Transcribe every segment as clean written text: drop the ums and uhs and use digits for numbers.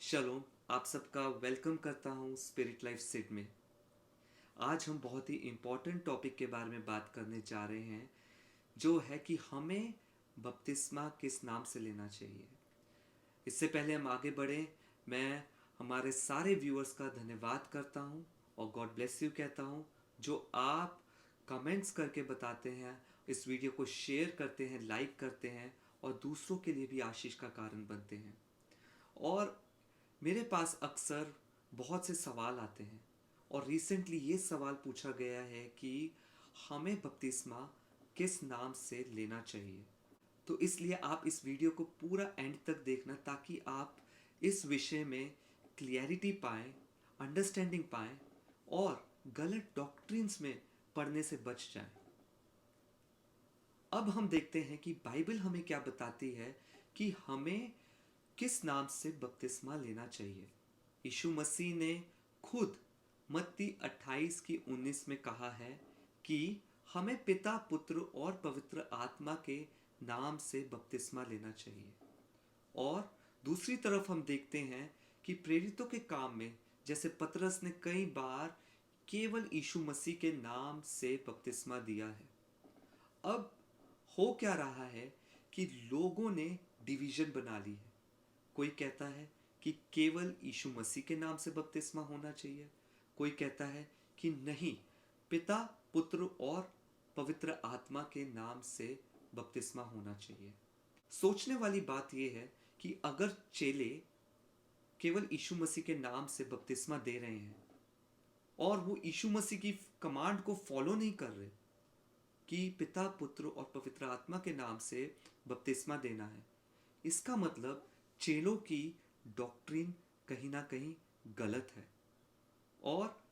शलोम, आप सबका वेलकम करता हूँ स्पिरिट लाइफ सिड में। आज हम बहुत ही इम्पोर्टेंट टॉपिक के बारे में बात करने जा रहे हैं, जो है कि हमें बपतिस्मा किस नाम से लेना चाहिए। इससे पहले हम आगे बढ़ें, मैं हमारे सारे व्यूअर्स का धन्यवाद करता हूँ और गॉड ब्लेस यू कहता हूँ, जो आप कमेंट्स करके बताते हैं, इस वीडियो को शेयर करते हैं, लाइक करते हैं और दूसरों के लिए भी आशीष का कारण बनते हैं। और मेरे पास अक्सर बहुत से सवाल आते हैं और रिसेंटली ये सवाल पूछा गया है कि हमें बपतिस्मा किस नाम से लेना चाहिए। तो इसलिए आप इस वीडियो को पूरा एंड तक देखना, ताकि आप इस विषय में क्लियरिटी पाएँ, अंडरस्टैंडिंग पाएँ और गलत डॉक्ट्रिन्स में पढ़ने से बच जाएं। अब हम देखते हैं कि बाइबल हमें क्या बताती है कि हमें किस नाम से बपतिस्मा लेना चाहिए। यीशु मसीह ने खुद मत्ती 28 की 19 में कहा है कि हमें पिता, पुत्र और पवित्र आत्मा के नाम से बपतिस्मा लेना चाहिए। और दूसरी तरफ हम देखते हैं कि प्रेरितों के काम में जैसे पतरस ने कई बार केवल यीशु मसीह के नाम से बपतिस्मा दिया है। अब हो क्या रहा है कि लोगों ने डिवीजन बना ली है। कोई कहता है कि केवल यीशु मसीह के नाम से बपतिस्मा होना चाहिए, कोई कहता है कि नहीं, पिता, पुत्र और पवित्र आत्मा के नाम से बपतिस्मा होना चाहिए। सोचने वाली बात यह है कि अगर चेले केवल यीशु मसीह के नाम से बपतिस्मा दे रहे हैं और वो यीशु मसीह की कमांड को फॉलो नहीं कर रहे कि पिता, पुत्र और पवित्र आत्मा के नाम से बपतिस्मा देना है, इसका मतलब चेलों की डॉक्ट्रिन कहीं ना कहीं गलत है। और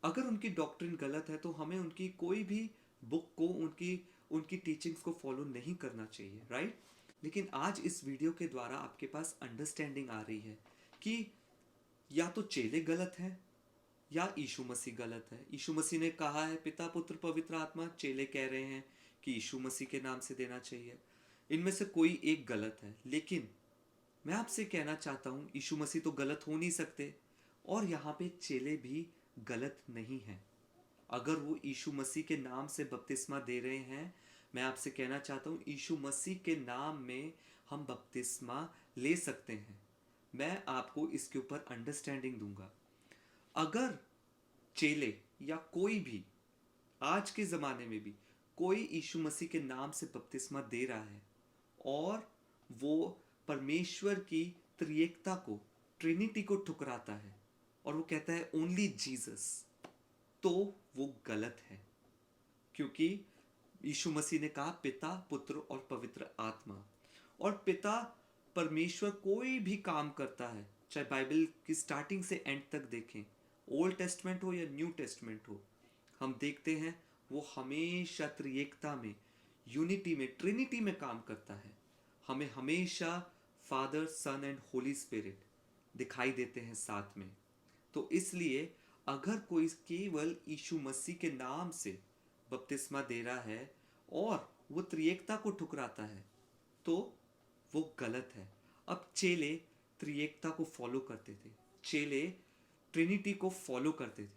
अगर उनकी डॉक्ट्रिन गलत है तो हमें उनकी कोई भी बुक को, उनकी उनकी टीचिंग्स को फॉलो नहीं करना चाहिए, राइट। लेकिन आज इस वीडियो के द्वारा आपके पास अंडरस्टैंडिंग आ रही है कि या तो चेले गलत हैं या यीशु मसीह गलत है। यीशु मसीह ने कहा है पिता, पुत्र, पवित्र आत्मा, चेले कह रहे हैं कि यीशु मसीह के नाम से देना चाहिए। इनमें से कोई एक गलत है। लेकिन मैं आपसे कहना चाहता हूं, यीशु मसीह तो गलत हो नहीं सकते और यहाँ पे चेले भी गलत नहीं हैं। अगर वो यीशु मसीह के नाम से बपतिस्मा दे रहे हैं, मैं आपसे कहना चाहता हूँ यीशु मसीह के नाम में हम बपतिस्मा ले सकते हैं। मैं आपको इसके ऊपर अंडरस्टैंडिंग दूंगा। अगर चेले या कोई भी आज के ज़माने में भी कोई यीशु मसीह के नाम से बपतिस्मा दे रहा है और वो परमेश्वर की त्रिएकता को, ट्रिनिटी को ठुकराता है और वो कहता है ओनली जीसस, तो वो गलत है। क्योंकि यीशु मसीह ने कहा पिता, पुत्र और पवित्र आत्मा। और पिता परमेश्वर कोई भी काम करता है, चाहे बाइबल की स्टार्टिंग से एंड तक देखें, ओल्ड टेस्टमेंट हो या न्यू टेस्टमेंट हो, हम देखते हैं वो हमेशा त्रिएकता में, यूनिटी में, ट्रिनिटी में काम करता है। हमें हमेशा father, sun and Holi spirit दिखाई देते हैं साथ में। तो इसलिए अगर कोई केवल यीशु मसीह के नाम से बपतिस्मा दे रहा है और वो त्रिएकता को ठुकराता है, तो वो गलत है। अब चेले त्रिएकता को फॉलो करते थे, चेले ट्रिनिटी को फॉलो करते थे।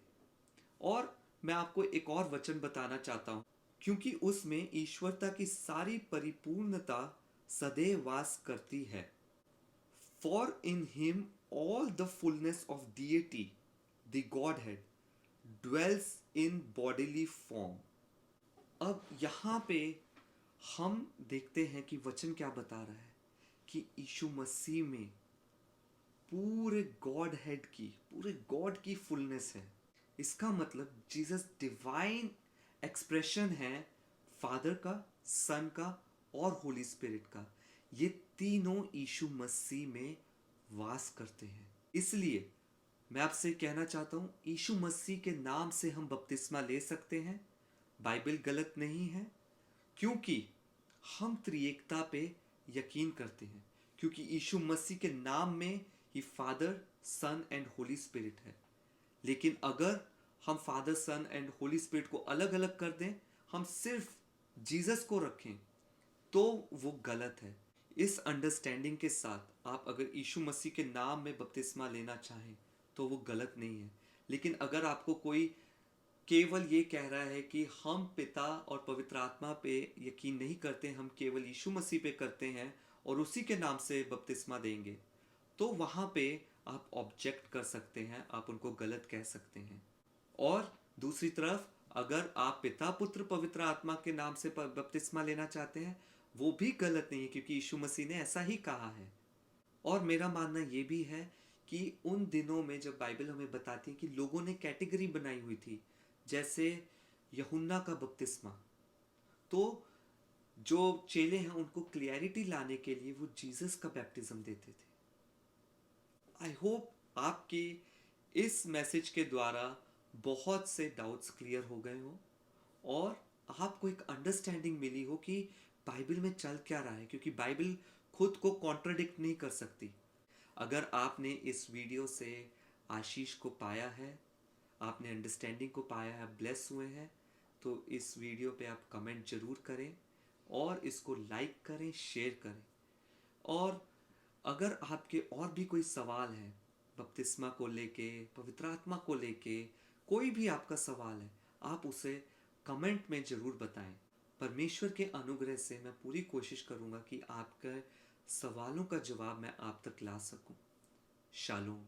और मैं आपको एक और वचन बताना चाहता हूं, क्योंकि उसमें ईश्वरता की सारी परिपूर्णता सदैव वास करती है। For in him all the fullness of deity, the God head, dwells in bodily form। अब यहाँ पे हम देखते हैं कि वचन क्या बता रहा है कि यीशु मसीह में पूरे गॉड हेड की, पूरे गॉड की फुलनेस है। इसका मतलब जीसस डिवाइन एक्सप्रेशन है फादर का, सन का और होली स्पिरिट का। ये तीनों यीशु मसीह में वास करते हैं। इसलिए मैं आपसे कहना चाहता हूं, यीशु मसीह के नाम से हम बपतिस्मा ले सकते हैं। बाइबल गलत नहीं है, क्योंकि हम त्रिएकता पे यकीन करते हैं। क्योंकि यीशु मसीह के नाम में ही Father, sun and Holi Spirit है। लेकिन अगर हम Father, sun and Holi Spirit को अलग अलग कर दें, हम सिर्फ जीसस को रखें, तो वो गलत है। इस अंडरस्टैंडिंग के साथ आप अगर यीशु मसीह के नाम में बपतिस्मा लेना चाहें तो वो गलत नहीं है। लेकिन अगर आपको कोई केवल ये कह रहा है कि हम पिता और पवित्र आत्मा पे यकीन नहीं करते, हम केवल यीशु मसीह पे करते हैं और उसी के नाम से बपतिस्मा देंगे, तो वहाँ पे आप ऑब्जेक्ट कर सकते हैं, आप उनको गलत कह सकते हैं। और दूसरी तरफ अगर आप पिता पुत्र पवित्र आत्मा के नाम से बपतिस्मा लेना चाहते हैं, वो भी गलत नहीं है, क्योंकि यीशु मसीह ने ऐसा ही कहा है। और मेरा मानना ये भी है कि उन दिनों में जब बाइबल हमें बताती है कि लोगों ने कैटेगरी बनाई हुई थी, जैसे यूहन्ना का बपतिस्मा, तो जो चेले हैं उनको क्लियरिटी लाने के लिए वो जीसस का बैप्टिज्म देते थे। आई होप आपके इस मैसेज के द्वारा बहुत से डाउट्स क्लियर हो गए हो और आपको एक अंडरस्टैंडिंग मिली हो कि बाइबल में चल क्या रहा है, क्योंकि बाइबल खुद को कॉन्ट्राडिक्ट नहीं कर सकती। अगर आपने इस वीडियो से आशीष को पाया है, आपने अंडरस्टैंडिंग को पाया है, ब्लेस हुए हैं, तो इस वीडियो पे आप कमेंट जरूर करें और इसको लाइक करें, शेयर करें। और अगर आपके और भी कोई सवाल है बपतिस्मा को लेके, पवित्र आत्मा को लेके, कोई भी आपका सवाल है, आप उसे कमेंट में ज़रूर बताएं। परमेश्वर के अनुग्रह से मैं पूरी कोशिश करूंगा कि आपके सवालों का जवाब मैं आप तक ला सकूं। शालोम।